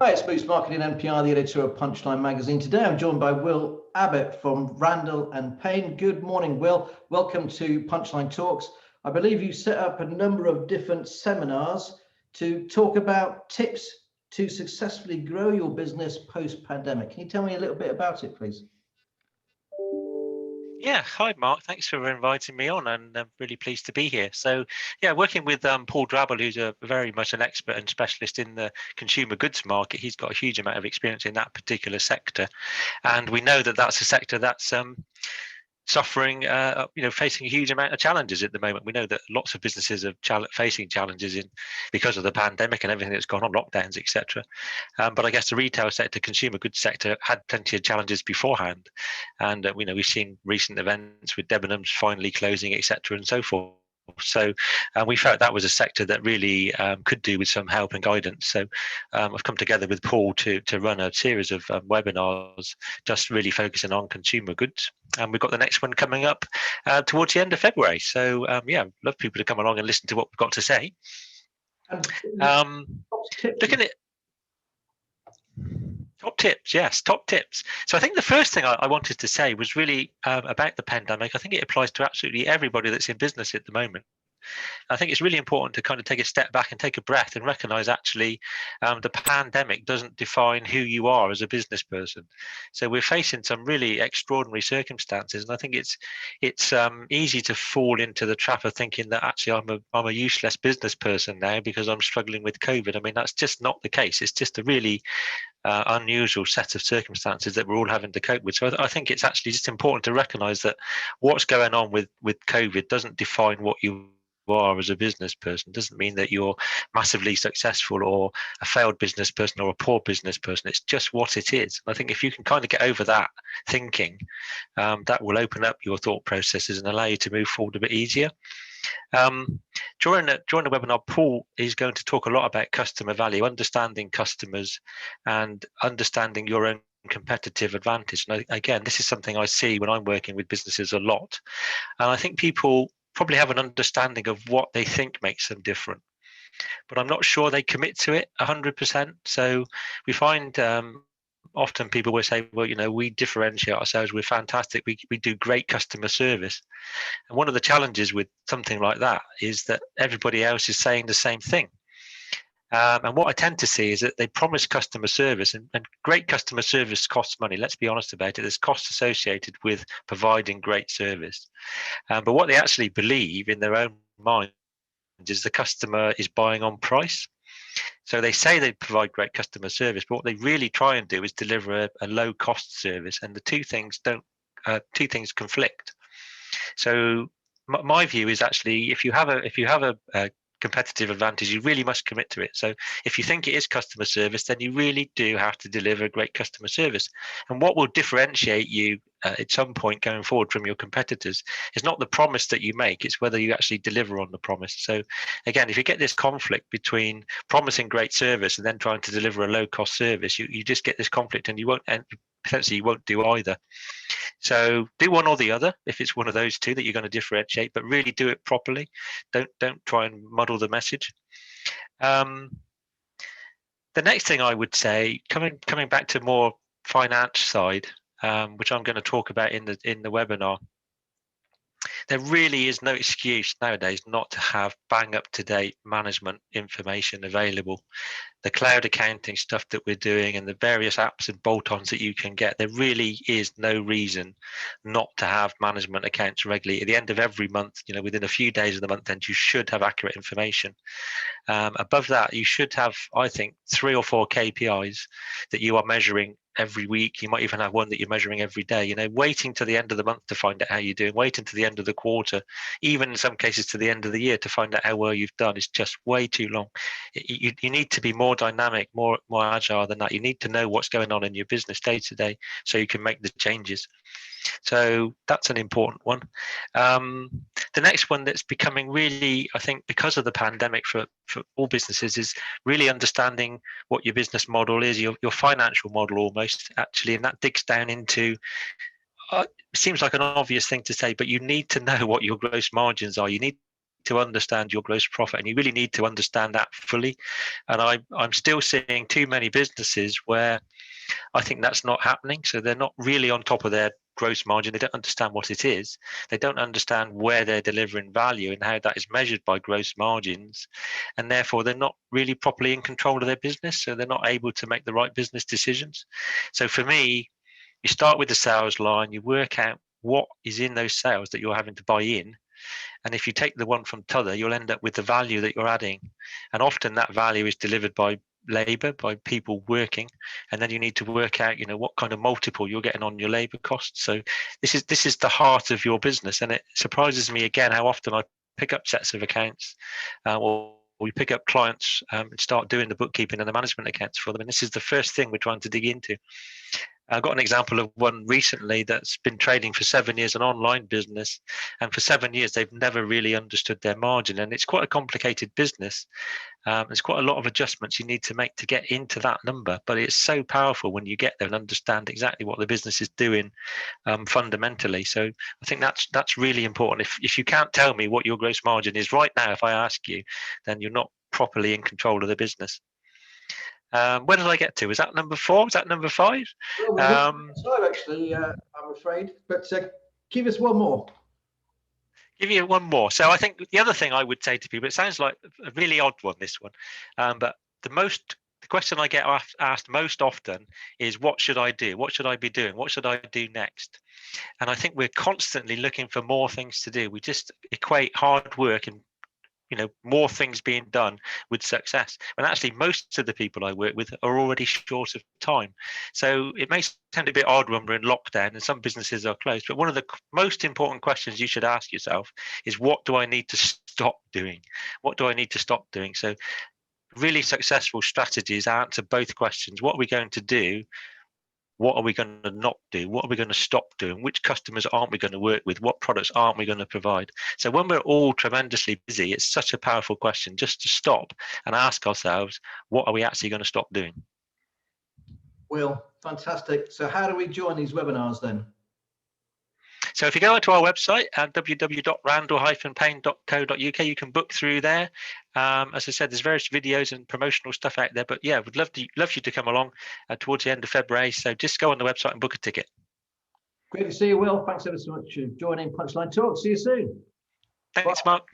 Hi, it's Boots Marketing NPR, the editor of Punchline magazine. Today I'm joined by Will Abbott from Randall Payne. Good morning, Will. Welcome to Punchline Talks. I believe you set up a number of different seminars to talk about tips to successfully grow your business post-pandemic. Can you tell me a little bit about it, please? Yeah, hi Mark. Thanks for inviting me on, and I'm really pleased to be here. So, yeah, working with Paul Drabble, who's very much an expert and specialist in the consumer goods market. He's got a huge amount of experience in that particular sector, and we know that that's a sector that's suffering, facing a huge amount of challenges at the moment. We know that lots of businesses are facing challenges because of the pandemic and everything that's gone on, lockdowns, etc. But I guess the retail sector, consumer goods sector, had plenty of challenges beforehand, and we've seen recent events with Debenhams finally closing, etc., and so forth. So we felt that was a sector that really could do with some help and guidance. So I've come together with Paul to run a series of webinars just really focusing on consumer goods. And we've got the next one coming up towards the end of February. So love people to come along and listen to what we've got to say. Looking at top tips, yes, top tips. So I think the first thing I wanted to say was really about the pandemic. I think it applies to absolutely everybody that's in business at the moment. I think it's really important to kind of take a step back and take a breath and recognize actually the pandemic doesn't define who you are as a business person. So we're facing some really extraordinary circumstances, and I think it's easy to fall into the trap of thinking that actually I'm a useless business person now because I'm struggling with COVID. I mean, that's just not the case. It's just a really unusual set of circumstances that we're all having to cope with. So I think it's actually just important to recognize that what's going on with COVID doesn't define what you are as a business person. Doesn't mean that you're massively successful or a failed business person or a poor business person. It's just what it is. I think if you can kind of get over that thinking, that will open up your thought processes and allow you to move forward a bit easier. During the webinar, Paul is going to talk a lot about customer value, understanding customers and understanding your own competitive advantage. And again, this is something I see when I'm working with businesses a lot. And I think people probably have an understanding of what they think makes them different, but I'm not sure they commit to it 100%. So we find often people will say, well, we differentiate ourselves, we're fantastic, we do great customer service. And one of the challenges with something like that is that everybody else is saying the same thing. And what I tend to see is that they promise customer service, and great customer service costs money. Let's be honest about it. There's costs associated with providing great service. But what they actually believe in their own mind is the customer is buying on price. So they say they provide great customer service, but what they really try and do is deliver a low cost service, and the two things conflict. So my view is actually if you have a competitive advantage, you really must commit to it. So if you think it is customer service, then you really do have to deliver great customer service. And what will differentiate you at some point going forward from your competitors is not the promise that you make, it's whether you actually deliver on the promise. So again, if you get this conflict between promising great service and then trying to deliver a low cost service, you just get this conflict, and potentially you won't do either. So do one or the other if it's one of those two that you're going to differentiate, but really do it properly. Don't try and muddle the message. The next thing I would say, coming back to more finance side, which I'm going to talk about in the webinar, there really is no excuse nowadays not to have bang up to date management information available. The cloud accounting stuff that we're doing and the various apps and bolt-ons that you can get, there really is no reason not to have management accounts regularly. At the end of every month, within a few days of the month end, you should have accurate information. Above that, you should have, I think, 3 or 4 KPIs that you are measuring every week. You might even have one that you're measuring every day. Waiting to the end of the month to find out how you're doing, waiting to the end of the quarter, even in some cases to the end of the year to find out how well you've done is just way too long. You need to be more dynamic, more agile than that. You need to know what's going on in your business day to day so you can make the changes. So that's an important one. The next one that's becoming really, I think, because of the pandemic for all businesses is really understanding what your business model is, your financial model almost, actually. And that digs down into, seems like an obvious thing to say, but you need to know what your gross margins are. You need to understand your gross profit, and you really need to understand that fully. And I'm still seeing too many businesses where I think that's not happening. So they're not really on top of their gross margin. They don't understand what it is. They don't understand where they're delivering value and how that is measured by gross margins. And therefore, they're not really properly in control of their business. So they're not able to make the right business decisions. So for me, you start with the sales line, you work out what is in those sales that you're having to buy in. And if you take the one from t'other, you'll end up with the value that you're adding. And often that value is delivered by labor, by people working. And then you need to work out, what kind of multiple you're getting on your labor costs. So this is the heart of your business. And it surprises me again how often I pick up sets of accounts or we pick up clients and start doing the bookkeeping and the management accounts for them. And this is the first thing we're trying to dig into. I got an example of one recently that's been trading for 7 years, an online business, and for 7 years they've never really understood their margin, and it's quite a complicated business. There's quite a lot of adjustments you need to make to get into that number, but it's so powerful when you get there and understand exactly what the business is doing fundamentally. So I think that's really important. If you can't tell me what your gross margin is right now, if I ask you, then you're not properly in control of the business. Where did I get to? Was that number 4? Was that number 5? Well, actually, I'm afraid. But give us one more. Give you one more. So I think the other thing I would say to people, it sounds like a really odd one, this one, but the question I get asked most often is, what should I do? What should I be doing? What should I do next? And I think we're constantly looking for more things to do. We just equate hard work and more things being done with success, when actually most of the people I work with are already short of time. So it may sound a bit odd when we're in lockdown and some businesses are closed, but one of the most important questions you should ask yourself is, what do I need to stop doing? What do I need to stop doing? So really successful strategies answer both questions. What are we going to do? What are we going to not do? What are we going to stop doing? Which customers aren't we going to work with? What products aren't we going to provide? So when we're all tremendously busy, it's such a powerful question just to stop and ask ourselves, what are we actually going to stop doing? Will, fantastic. So how do we join these webinars then? So if you go to our website at www.randall-payne.co.uk, you can book through there. As I said, there's various videos and promotional stuff out there, but yeah, we'd love you to come along towards the end of February. So just go on the website and book a ticket. Great to see you, Will. Thanks ever so much for joining Punchline Talks. See you soon. Thanks, Mark.